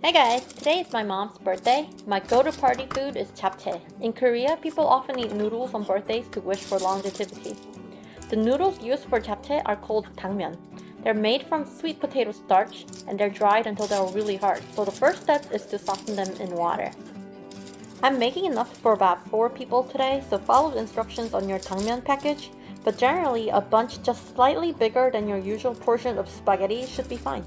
Hey guys, today is my mom's birthday. My go-to party food is japchae. In Korea, people often eat noodles on birthdays to wish for longevity. The noodles used for japchae are called Dangmyeon. They're made from sweet potato starch and they're dried until they're really hard. So the first step is to soften them in water. I'm making enough for about 4 people today, so follow the instructions on your Dangmyeon package. But generally, a bunch just slightly bigger than your usual portion of spaghetti should be fine.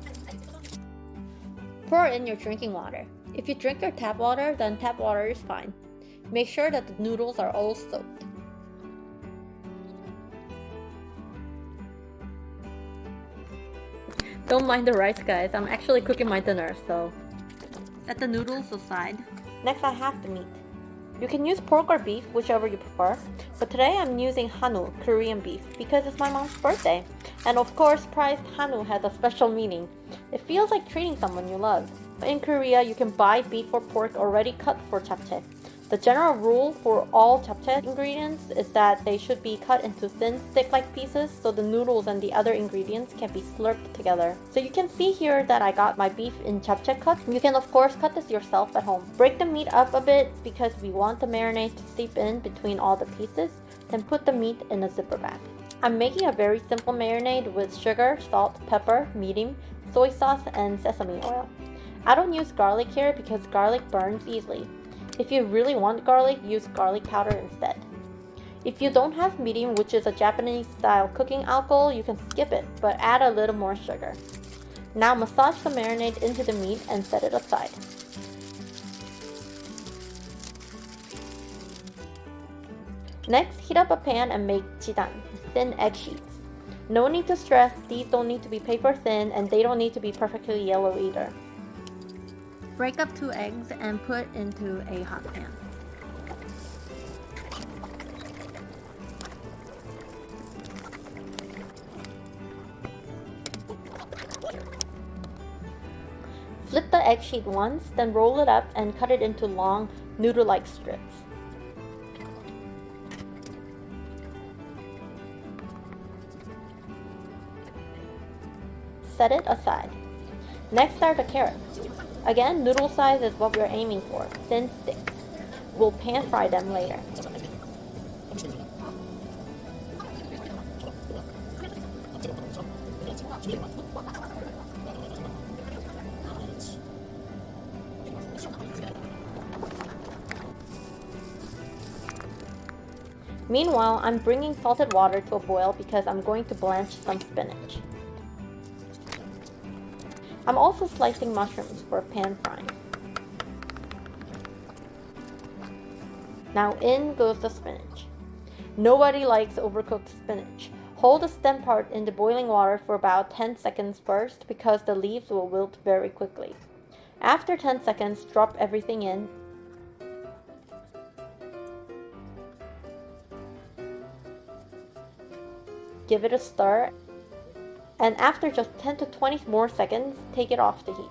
Pour in your drinking water. If you drink your tap water, then tap water is fine. Make sure that the noodles are all soaked. Don't mind the rice, guys. I'm actually cooking my dinner, so set the noodles aside. Next, I have the meat. You can use pork or beef, whichever you prefer, but today I'm using Hanwoo, Korean beef, because it's my mom's birthday. And of course, priced Hanwoo has a special meaning. It feels like treating someone you love. In Korea, you can buy beef or pork already cut for japchae. The general rule for all japchae ingredients is that they should be cut into thin stick-like pieces so the noodles and the other ingredients can be slurped together. So you can see here that I got my beef in japchae cut. You can of course cut this yourself at home. Break the meat up a bit because we want the marinade to seep in between all the pieces. Then put the meat in a zipper bag. I'm making a very simple marinade with sugar, salt, pepper, medium, soy sauce, and sesame oil. I don't use garlic here because garlic burns easily. If you really want garlic, use garlic powder instead. If you don't have medium, which is a Japanese style cooking alcohol, you can skip it, but add a little more sugar. Now massage the marinade into the meat and set it aside. Next, heat up a pan and make jidan, thin egg sheets. No need to stress, these don't need to be paper thin and they don't need to be perfectly yellow either. Break up 2 eggs and put into a hot pan. Flip the egg sheet once, then roll it up and cut it into long, noodle-like strips. Set it aside. Next are the carrots. Again, noodle size is what we're aiming for, thin sticks. We'll pan fry them later. Meanwhile, I'm bringing salted water to a boil because I'm going to blanch some spinach. I'm also slicing mushrooms for pan frying. Now in goes the spinach. Nobody likes overcooked spinach. Hold the stem part in the boiling water for about 10 seconds first because the leaves will wilt very quickly. After 10 seconds, drop everything in. Give it a stir. And after just 10 to 20 more seconds, take it off the heat.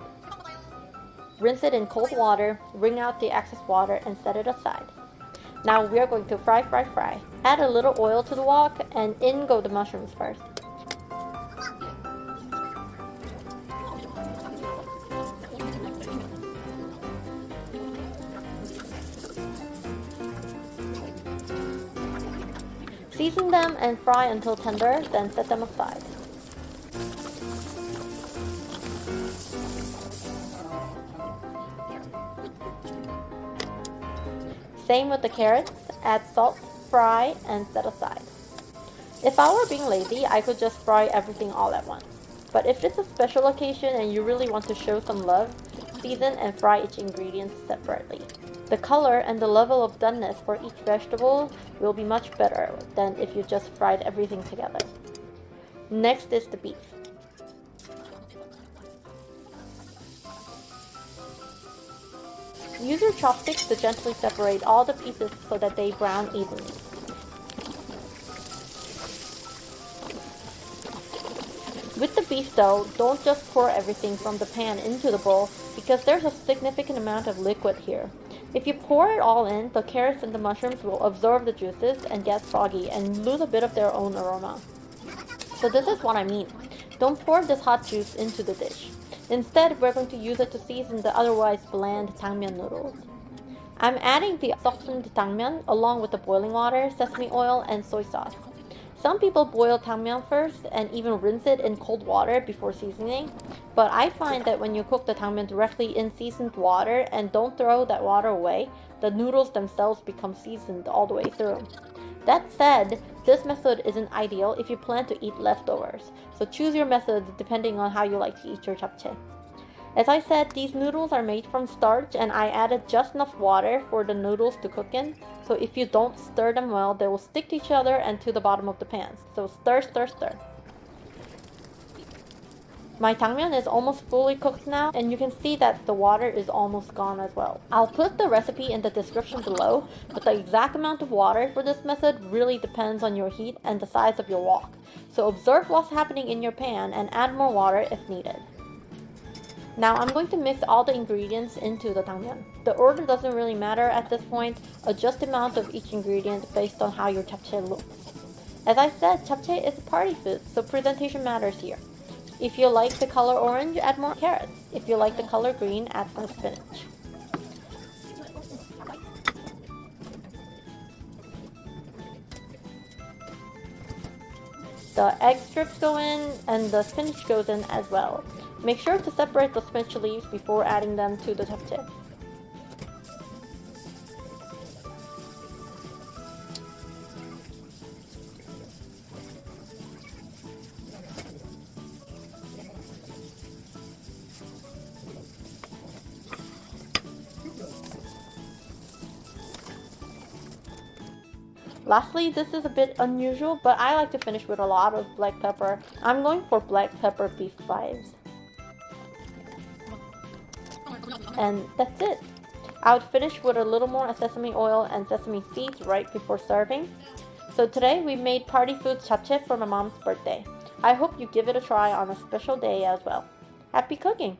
Rinse it in cold water, wring out the excess water, and set it aside. Now we are going to fry. Add a little oil to the wok, and in go the mushrooms first. Season them and fry until tender, then set them aside. Same with the carrots, add salt, fry, and set aside. If I were being lazy, I could just fry everything all at once. But if it's a special occasion and you really want to show some love, season and fry each ingredient separately. The color and the level of doneness for each vegetable will be much better than if you just fried everything together. Next is the beef. Use your chopsticks to gently separate all the pieces so that they brown evenly. With the beef though, don't just pour everything from the pan into the bowl because there's a significant amount of liquid here. If you pour it all in, the carrots and the mushrooms will absorb the juices and get soggy and lose a bit of their own aroma. So this is what I mean. Don't pour this hot juice into the dish. Instead, we're going to use it to season the otherwise bland Dangmyeon noodles. I'm adding the softened Dangmyeon along with the boiling water, sesame oil, and soy sauce. Some people boil Dangmyeon first and even rinse it in cold water before seasoning, but I find that when you cook the Dangmyeon directly in seasoned water and don't throw that water away, the noodles themselves become seasoned all the way through. That said, this method isn't ideal if you plan to eat leftovers, so choose your method depending on how you like to eat your japchae. As I said, these noodles are made from starch and I added just enough water for the noodles to cook in, so if you don't stir them well, they will stick to each other and to the bottom of the pans. So stir, stir, stir. My Dangmyeon is almost fully cooked now, and you can see that the water is almost gone as well. I'll put the recipe in the description below, but the exact amount of water for this method really depends on your heat and the size of your wok. So observe what's happening in your pan and add more water if needed. Now I'm going to mix all the ingredients into the Dangmyeon. The order doesn't really matter at this point, adjust the amount of each ingredient based on how your japchae looks. As I said, japchae is a party food, so presentation matters here. If you like the color orange, add more carrots. If you like the color green, add more spinach. The egg strips go in and the spinach goes in as well. Make sure to separate the spinach leaves before adding them to the japchae. Lastly, this is a bit unusual, but I like to finish with a lot of black pepper. I'm going for black pepper beef vibes. And that's it. I would finish with a little more sesame oil and sesame seeds right before serving. So today we made party food japchae for my mom's birthday. I hope you give it a try on a special day as well. Happy cooking!